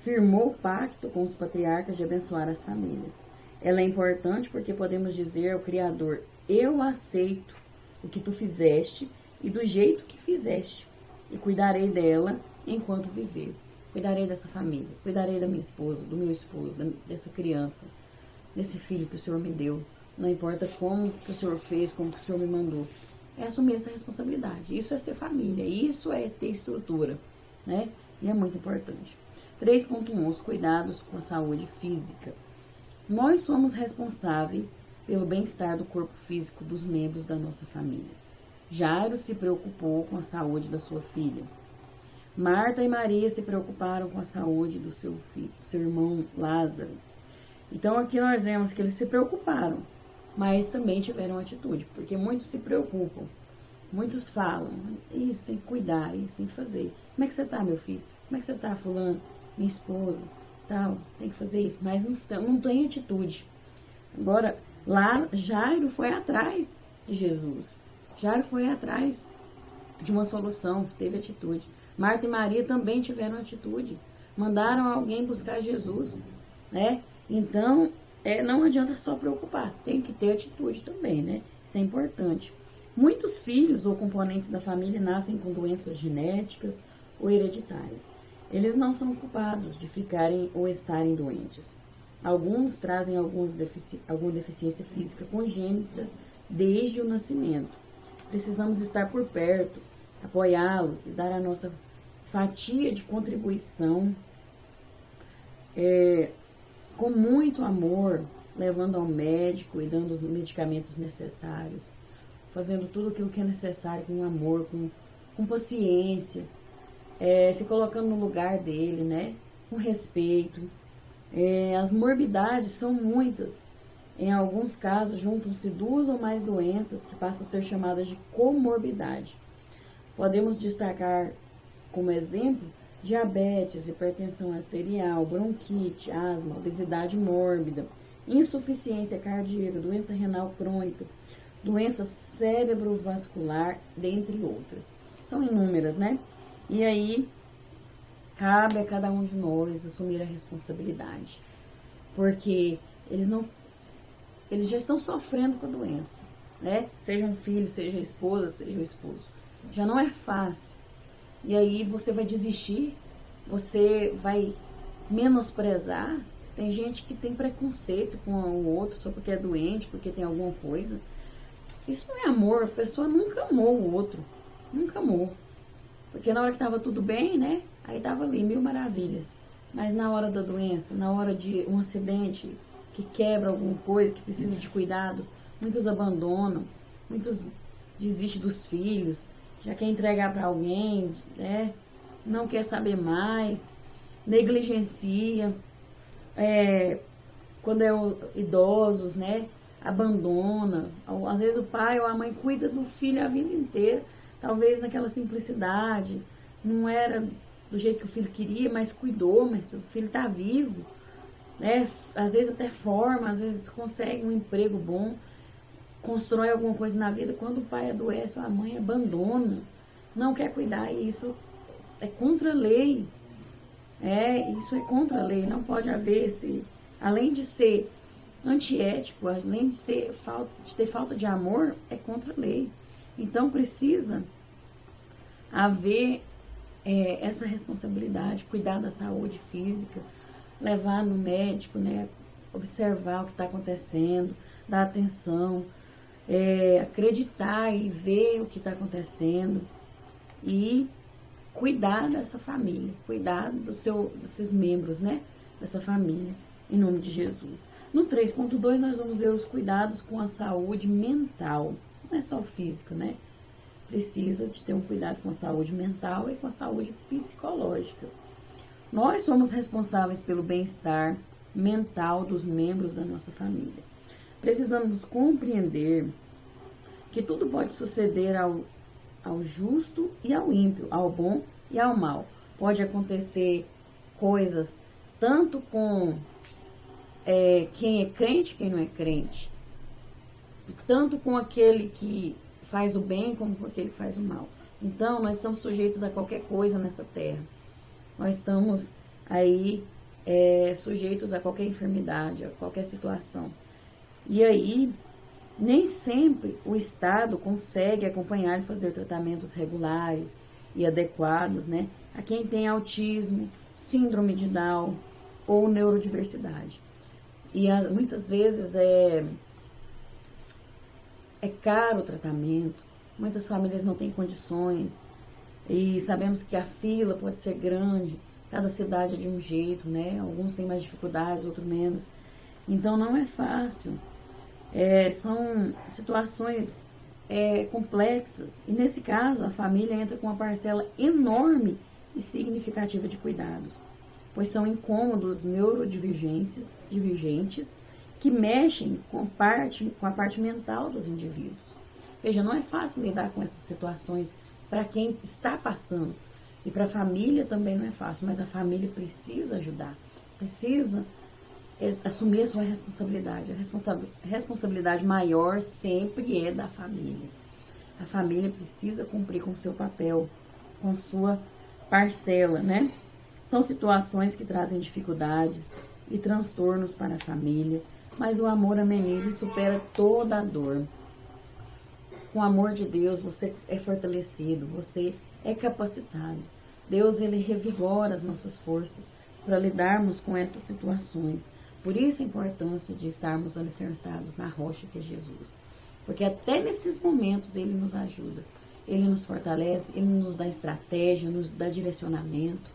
firmou o pacto com os patriarcas de abençoar as famílias. Ela é importante porque podemos dizer ao Criador: eu aceito o que tu fizeste e do jeito que fizeste, e cuidarei dela enquanto viver. Cuidarei dessa família, cuidarei da minha esposa, do meu esposo, dessa criança, desse filho que o Senhor me deu. Não importa como que o Senhor fez, como que o Senhor me mandou. É assumir essa responsabilidade. Isso é ser família, isso é ter estrutura, né? E é muito importante. 3.1. Os cuidados com a saúde física. Nós somos responsáveis pelo bem-estar do corpo físico dos membros da nossa família. Jairo se preocupou com a saúde da sua filha. Marta e Maria se preocuparam com a saúde do seu filho, seu irmão Lázaro. Então aqui nós vemos que eles se preocuparam, mas também tiveram atitude, porque muitos se preocupam, muitos falam: isso tem que cuidar, isso tem que fazer. Como é que você tá, meu filho? Como é que você tá, fulano? Minha esposa, tal, tem que fazer isso, mas não tem atitude. Agora, lá Jairo foi atrás de Jesus. Jairo foi atrás de uma solução, teve atitude. Marta e Maria também tiveram atitude. Mandaram alguém buscar Jesus, né? Então, não adianta só preocupar, tem que ter atitude também, né? Isso é importante. Muitos filhos ou componentes da família nascem com doenças genéticas ou hereditárias. Eles não são culpados de ficarem ou estarem doentes. Alguns trazem alguma deficiência física congênita desde o nascimento. Precisamos estar por perto, apoiá-los e dar a nossa fatia de contribuição com muito amor, levando ao médico e dando os medicamentos necessários, fazendo tudo aquilo que é necessário com amor, com paciência, se colocando no lugar dele, né? Com respeito. As morbidades são muitas. Em alguns casos, juntam-se 2 ou mais doenças que passam a ser chamadas de comorbidade. Podemos destacar como exemplo diabetes, hipertensão arterial, bronquite, asma, obesidade mórbida, insuficiência cardíaca, doença renal crônica, doença cerebrovascular, dentre outras. São inúmeras, né? E aí, cabe a cada um de nós assumir a responsabilidade, porque eles já estão sofrendo com a doença, né? Seja um filho, seja a esposa, seja o esposo. Já não é fácil. E aí você vai desistir, você vai menosprezar. Tem gente que tem preconceito com o outro só porque é doente, porque tem alguma coisa. Isso não é amor, a pessoa nunca amou o outro, nunca amou. Porque na hora que estava tudo bem, né? Aí estava ali, 1000 maravilhas. Mas na hora da doença, na hora de um acidente que quebra alguma coisa, que precisa de cuidados, muitos abandonam, muitos desistem dos filhos, já quer entregar para alguém, né? Não quer saber mais, negligencia, quando idosos, né? Abandona. Às vezes o pai ou a mãe cuida do filho a vida inteira, talvez naquela simplicidade, não era do jeito que o filho queria, mas cuidou, mas o filho está vivo, né? Às vezes até forma, às vezes consegue um emprego bom, constrói alguma coisa na vida. Quando o pai adoece ou a mãe abandona, não quer cuidar, e isso é contra a lei. Isso é contra a lei. Não pode haver além de ser antiético, além de ter falta de amor, é contra a lei. Então precisa haver essa responsabilidade, cuidar da saúde física, levar no médico, né? Observar o que está acontecendo, dar atenção, acreditar e ver o que está acontecendo e cuidar dessa família, cuidar desses membros, né? Dessa família, em nome de Jesus. No 3.2 nós vamos ver os cuidados com a saúde mental, não é só física, né? Precisa de ter um cuidado com a saúde mental e com a saúde psicológica. Nós somos responsáveis pelo bem-estar mental dos membros da nossa família. Precisamos compreender que tudo pode suceder ao justo e ao ímpio, ao bom e ao mal. Pode acontecer coisas tanto com quem é crente e quem não é crente, tanto com aquele que faz o bem como por aquele que faz o mal. Então, nós estamos sujeitos a qualquer coisa nessa terra. Nós estamos aí sujeitos a qualquer enfermidade, a qualquer situação. E aí, nem sempre o Estado consegue acompanhar e fazer tratamentos regulares e adequados, né, a quem tem autismo, síndrome de Down ou neurodiversidade. E muitas vezes é caro o tratamento, muitas famílias não têm condições, e sabemos que a fila pode ser grande, cada cidade é de um jeito, né? Alguns têm mais dificuldades, outros menos. Então não é fácil. São situações complexas. E nesse caso, a família entra com uma parcela enorme e significativa de cuidados, pois são incômodos neurodivergentes que mexem com a parte mental dos indivíduos. Veja, não é fácil lidar com essas situações para quem está passando. E para a família também não é fácil, mas a família precisa ajudar, precisa assumir a sua responsabilidade. A responsabilidade maior sempre é da família. A família precisa cumprir com o seu papel, com sua parcela, né? São situações que trazem dificuldades e transtornos para a família, mas o amor ameniza e supera toda a dor. Com o amor de Deus, você é fortalecido, você é capacitado. Deus, ele revigora as nossas forças para lidarmos com essas situações. Por isso a importância de estarmos alicerçados na rocha que é Jesus. Porque até nesses momentos ele nos ajuda, ele nos fortalece, ele nos dá estratégia, nos dá direcionamento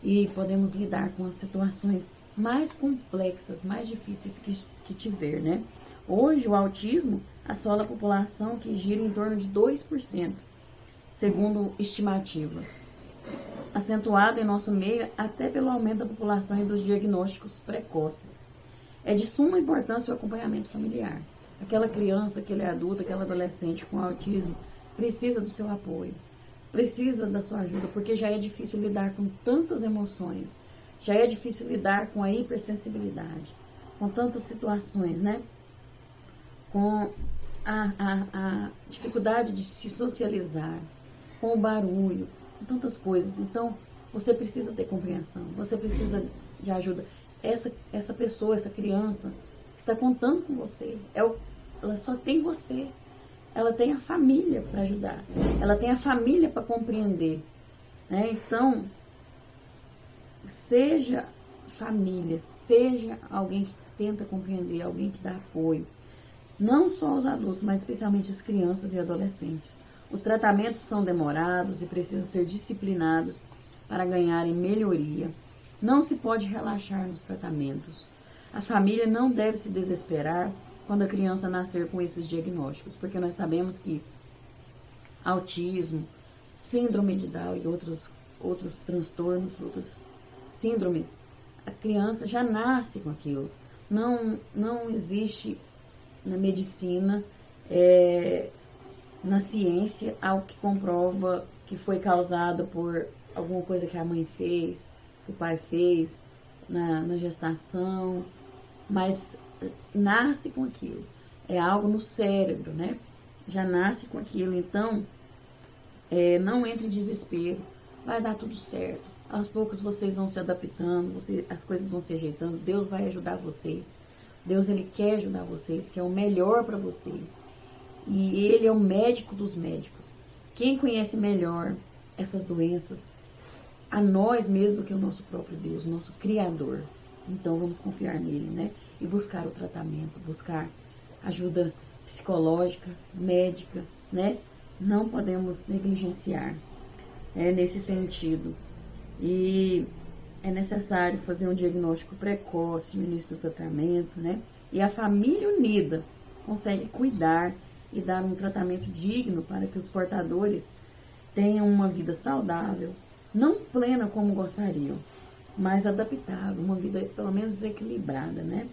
e podemos lidar com as situações mais complexas, mais difíceis que tiver, né? Hoje o autismo assola a população que gira em torno de 2%, segundo estimativa, acentuado em nosso meio até pelo aumento da população e dos diagnósticos precoces. É de suma importância o acompanhamento familiar. Aquela criança, aquele adulto, aquele adolescente com autismo precisa do seu apoio, precisa da sua ajuda, porque já é difícil lidar com tantas emoções, já é difícil lidar com a hipersensibilidade, com tantas situações, né? Com a dificuldade de se socializar, com o barulho, com tantas coisas. Então, você precisa ter compreensão, você precisa de ajuda. Essa pessoa, essa criança, está contando com você. Ela só tem você. Ela tem a família para ajudar. Ela tem a família para compreender, né? Então, seja família, seja alguém que tenta compreender, alguém que dá apoio. Não só os adultos, mas especialmente as crianças e adolescentes. Os tratamentos são demorados e precisam ser disciplinados para ganharem melhoria. Não se pode relaxar nos tratamentos. A família não deve se desesperar quando a criança nascer com esses diagnósticos, porque nós sabemos que autismo, síndrome de Down e outros transtornos, outras síndromes, a criança já nasce com aquilo. Não existe na medicina, na ciência, algo que comprova que foi causado por alguma coisa que a mãe fez, que o pai fez na gestação, mas nasce com aquilo. É algo no cérebro, né? Já nasce com aquilo. Então, não entre em desespero. Vai dar tudo certo. Aos poucos vocês vão se adaptando, as coisas vão se ajeitando. Deus vai ajudar vocês. Deus, ele quer ajudar vocês, quer o melhor para vocês. E ele é o médico dos médicos. Quem conhece melhor essas doenças, a nós mesmo que é o nosso próprio Deus, o nosso Criador. Então vamos confiar nele, né? E buscar o tratamento, buscar ajuda psicológica, médica, né? Não podemos negligenciar nesse sentido. E é necessário fazer um diagnóstico precoce no início do tratamento, né? E a família unida consegue cuidar e dar um tratamento digno para que os portadores tenham uma vida saudável, não plena como gostariam, mas adaptável, uma vida pelo menos equilibrada, né?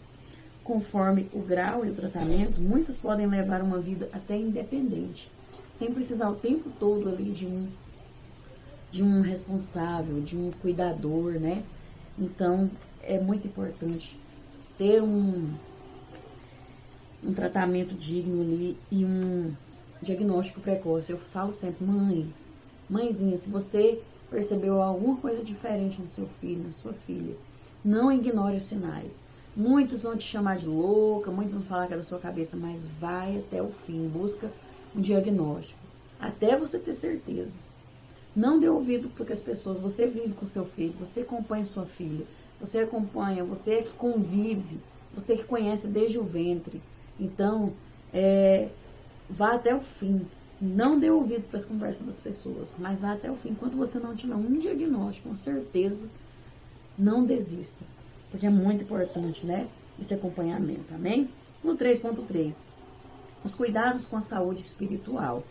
Conforme o grau e o tratamento, muitos podem levar uma vida até independente, sem precisar o tempo todo ali de um responsável, de um cuidador, né? Então, é muito importante ter um tratamento digno ali e diagnóstico precoce. Eu falo sempre, mãezinha, se você percebeu alguma coisa diferente no seu filho, na sua filha, não ignore os sinais. Muitos vão te chamar de louca, muitos vão falar que é da sua cabeça, mas vai até o fim, busca um diagnóstico, até você ter certeza. Não dê ouvido porque as pessoas, você vive com seu filho, você acompanha sua filha, você acompanha, você é que convive, você que conhece desde o ventre. Então, vá até o fim. Não dê ouvido para as conversas das pessoas, mas vá até o fim. Enquanto você não tiver um diagnóstico, com certeza, não desista. Porque é muito importante, né? Esse acompanhamento, amém? No 3.3, os cuidados com a saúde espiritual.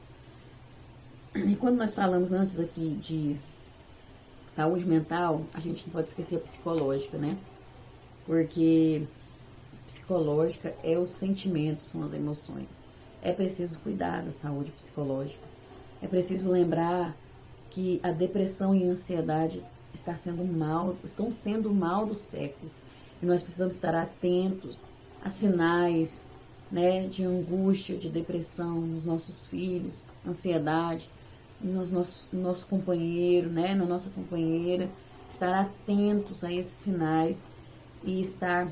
E quando nós falamos antes aqui de saúde mental, a gente não pode esquecer a psicológica, né? Porque psicológica é os sentimentos, são as emoções. É preciso cuidar da saúde psicológica. É preciso lembrar que a depressão e a ansiedade estão sendo o mal do século. E nós precisamos estar atentos a sinais, né, de angústia, de depressão nos nossos filhos, ansiedade, no nosso companheiro, né, na nossa companheira. Estar atentos a esses sinais e estar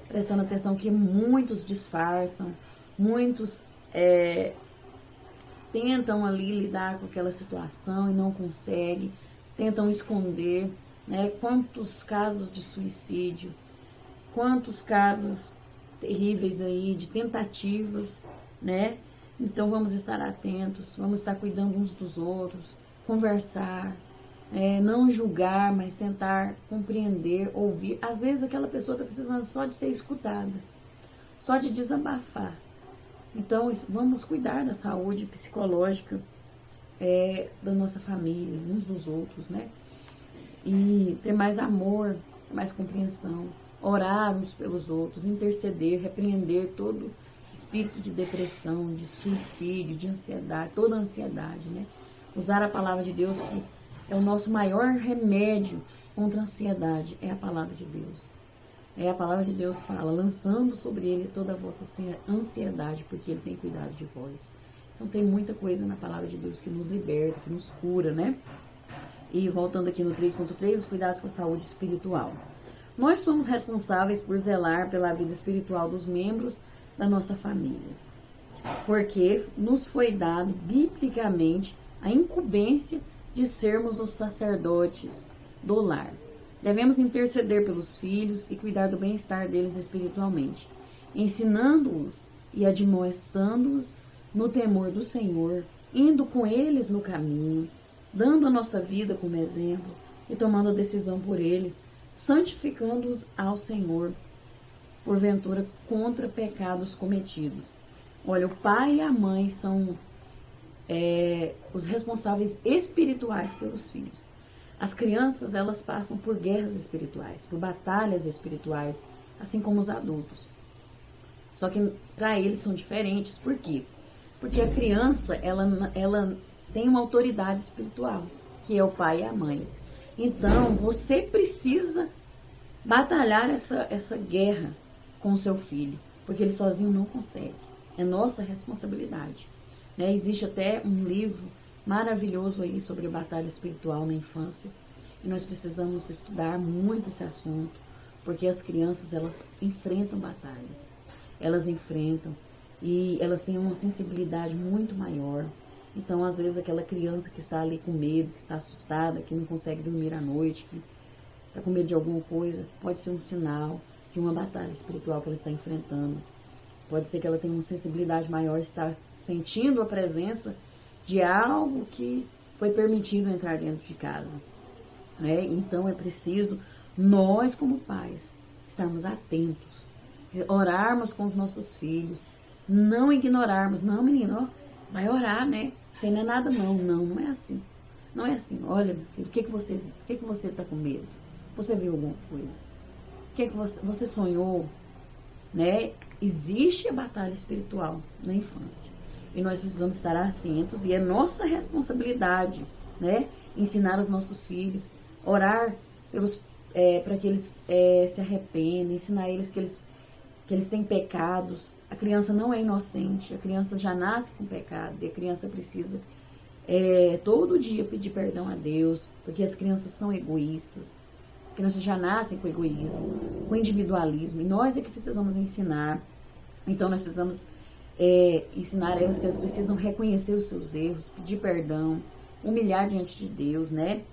prestando atenção que muitos disfarçam, muitos tentam ali lidar com aquela situação e não conseguem, tentam esconder, né? Quantos casos de suicídio, quantos casos terríveis aí de tentativas, né? Então vamos estar atentos, vamos estar cuidando uns dos outros, conversar, não julgar, mas tentar compreender, ouvir. Às vezes aquela pessoa está precisando só de ser escutada, só de desabafar. Então, vamos cuidar da saúde psicológica da nossa família, uns dos outros, né? E ter mais amor, mais compreensão, orar uns pelos outros, interceder, repreender todo espírito de depressão, de suicídio, de ansiedade, toda ansiedade, né? Usar a palavra de Deus, que é o nosso maior remédio contra a ansiedade, é a palavra de Deus. A palavra de Deus fala, lançando sobre ele toda a vossa ansiedade, porque ele tem cuidado de vós. Então tem muita coisa na palavra de Deus que nos liberta, que nos cura, né? E voltando aqui no 3.3, os cuidados com a saúde espiritual. Nós somos responsáveis por zelar pela vida espiritual dos membros da nossa família, porque nos foi dado biblicamente a incumbência de sermos os sacerdotes do lar. Devemos interceder pelos filhos e cuidar do bem-estar deles espiritualmente, ensinando-os e admoestando-os no temor do Senhor, indo com eles no caminho, dando a nossa vida como exemplo e tomando a decisão por eles, santificando-os ao Senhor, porventura contra pecados cometidos. Olha, o pai e a mãe são os responsáveis espirituais pelos filhos. As crianças, elas passam por guerras espirituais, por batalhas espirituais, assim como os adultos. Só que para eles são diferentes. Por quê? Porque a criança, ela tem uma autoridade espiritual, que é o pai e a mãe. Então, você precisa batalhar essa guerra com o seu filho, porque ele sozinho não consegue. É nossa responsabilidade, né? Existe até um livro maravilhoso aí sobre a batalha espiritual na infância. E nós precisamos estudar muito esse assunto, porque as crianças, elas enfrentam batalhas. Elas enfrentam e elas têm uma sensibilidade muito maior. Então, às vezes, aquela criança que está ali com medo, que está assustada, que não consegue dormir à noite, que está com medo de alguma coisa, pode ser um sinal de uma batalha espiritual que ela está enfrentando. Pode ser que ela tenha uma sensibilidade maior, está sentindo a presença de algo que foi permitido entrar dentro de casa, né? Então é preciso nós, como pais, estarmos atentos, orarmos com os nossos filhos, não ignorarmos. Não, menino, vai orar, né? Isso aí não é nada, não é assim. Não é assim. Olha, meu filho, o que você viu? O que você está com medo? Você viu alguma coisa? O que você sonhou? Né? Existe a batalha espiritual na infância. E nós precisamos estar atentos, e é nossa responsabilidade, né? Ensinar os nossos filhos, orar para que eles se arrependam, ensinar eles que eles têm pecados, A criança não é inocente, a criança já nasce com pecado e a criança precisa todo dia pedir perdão a Deus, porque as crianças são egoístas. As crianças já nascem com egoísmo, com individualismo, e nós é que precisamos ensinar. Então nós precisamos ensinar elas que elas precisam reconhecer os seus erros, pedir perdão, humilhar diante de Deus, né?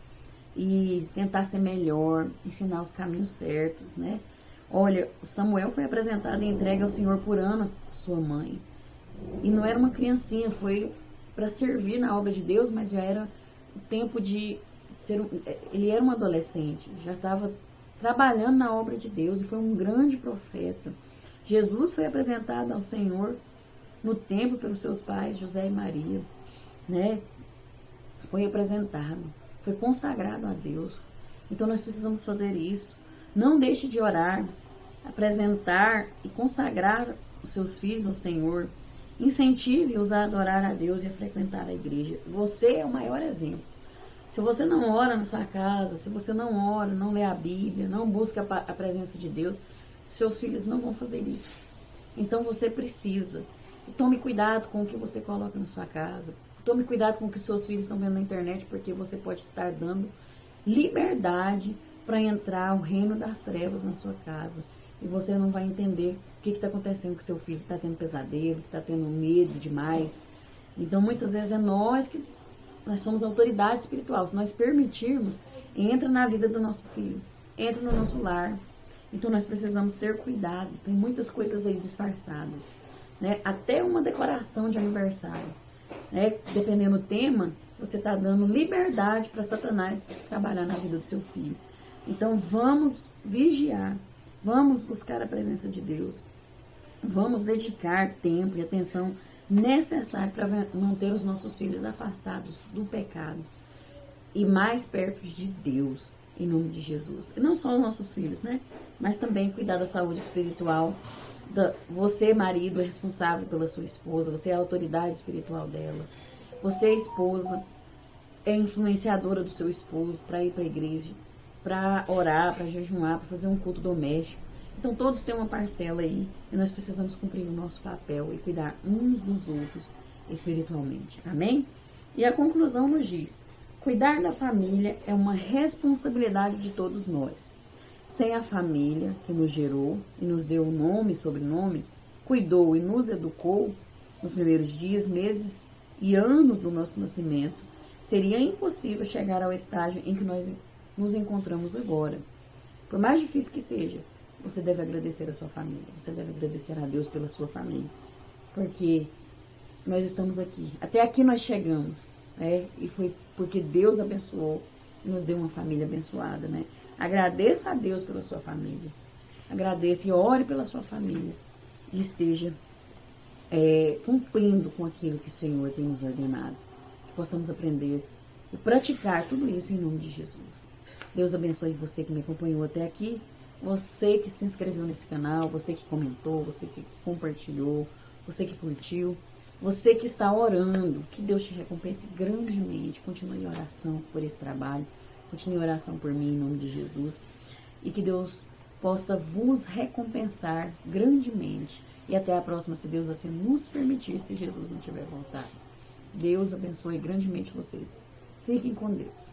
E tentar ser melhor, ensinar os caminhos certos, né? Olha, Samuel foi apresentado e entregue ao Senhor por Ana, sua mãe. E não era uma criancinha, foi para servir na obra de Deus, mas já era o tempo de ser. Ele era um adolescente, já estava trabalhando na obra de Deus e foi um grande profeta. Jesus foi apresentado ao Senhor no templo pelos seus pais, José e Maria, né? Foi apresentado, foi consagrado a Deus. Então nós precisamos fazer isso. Não deixe de orar, apresentar e consagrar os seus filhos ao Senhor. Incentive-os a adorar a Deus e a frequentar a igreja. Você é o maior exemplo. Se você não ora na sua casa, se você não ora, não lê a Bíblia, não busca a presença de Deus, seus filhos não vão fazer isso. Então você precisa. Tome cuidado com o que você coloca na sua casa. Tome cuidado com o que seus filhos estão vendo na internet, porque você pode estar dando liberdade para entrar o reino das trevas na sua casa. E você não vai entender o que está acontecendo com seu filho, que está tendo pesadelo, que está tendo medo demais. Então, muitas vezes nós somos autoridade espiritual. Se nós permitirmos, entra na vida do nosso filho, entra no nosso lar. Então, nós precisamos ter cuidado. Tem muitas coisas aí disfarçadas, né? Até uma decoração de aniversário, né? Dependendo do tema, você está dando liberdade para Satanás trabalhar na vida do seu filho. Então, vamos vigiar. Vamos buscar a presença de Deus. Vamos dedicar tempo e atenção necessário para manter os nossos filhos afastados do pecado e mais perto de Deus, em nome de Jesus. E não só os nossos filhos, né? Mas também cuidar da saúde espiritual. Você, marido, é responsável pela sua esposa. Você é a autoridade espiritual dela. Você, esposa, é influenciadora do seu esposo para ir para a igreja, para orar, para jejuar, para fazer um culto doméstico. Então todos têm uma parcela aí e nós precisamos cumprir o nosso papel e cuidar uns dos outros espiritualmente. Amém? E a conclusão nos diz: cuidar da família é uma responsabilidade de todos nós. Sem a família que nos gerou e nos deu nome e sobrenome, cuidou e nos educou nos primeiros dias, meses e anos do nosso nascimento, seria impossível chegar ao estágio em que nós nos encontramos agora. Por mais difícil que seja, você deve agradecer a sua família. Você deve agradecer a Deus pela sua família. Porque nós estamos aqui. Até aqui nós chegamos, né? E foi porque Deus abençoou e nos deu uma família abençoada, né? Agradeça a Deus pela sua família. Agradeça e ore pela sua família. E esteja cumprindo com aquilo que o Senhor tem nos ordenado. Que possamos aprender e praticar tudo isso em nome de Jesus. Deus abençoe você que me acompanhou até aqui. Você que se inscreveu nesse canal, você que comentou, você que compartilhou, você que curtiu, você que está orando, que Deus te recompense grandemente. Continue em oração por esse trabalho, continue em oração por mim em nome de Jesus e que Deus possa vos recompensar grandemente. E até a próxima, se Deus assim nos permitir, se Jesus não tiver voltado. Deus abençoe grandemente vocês. Fiquem com Deus.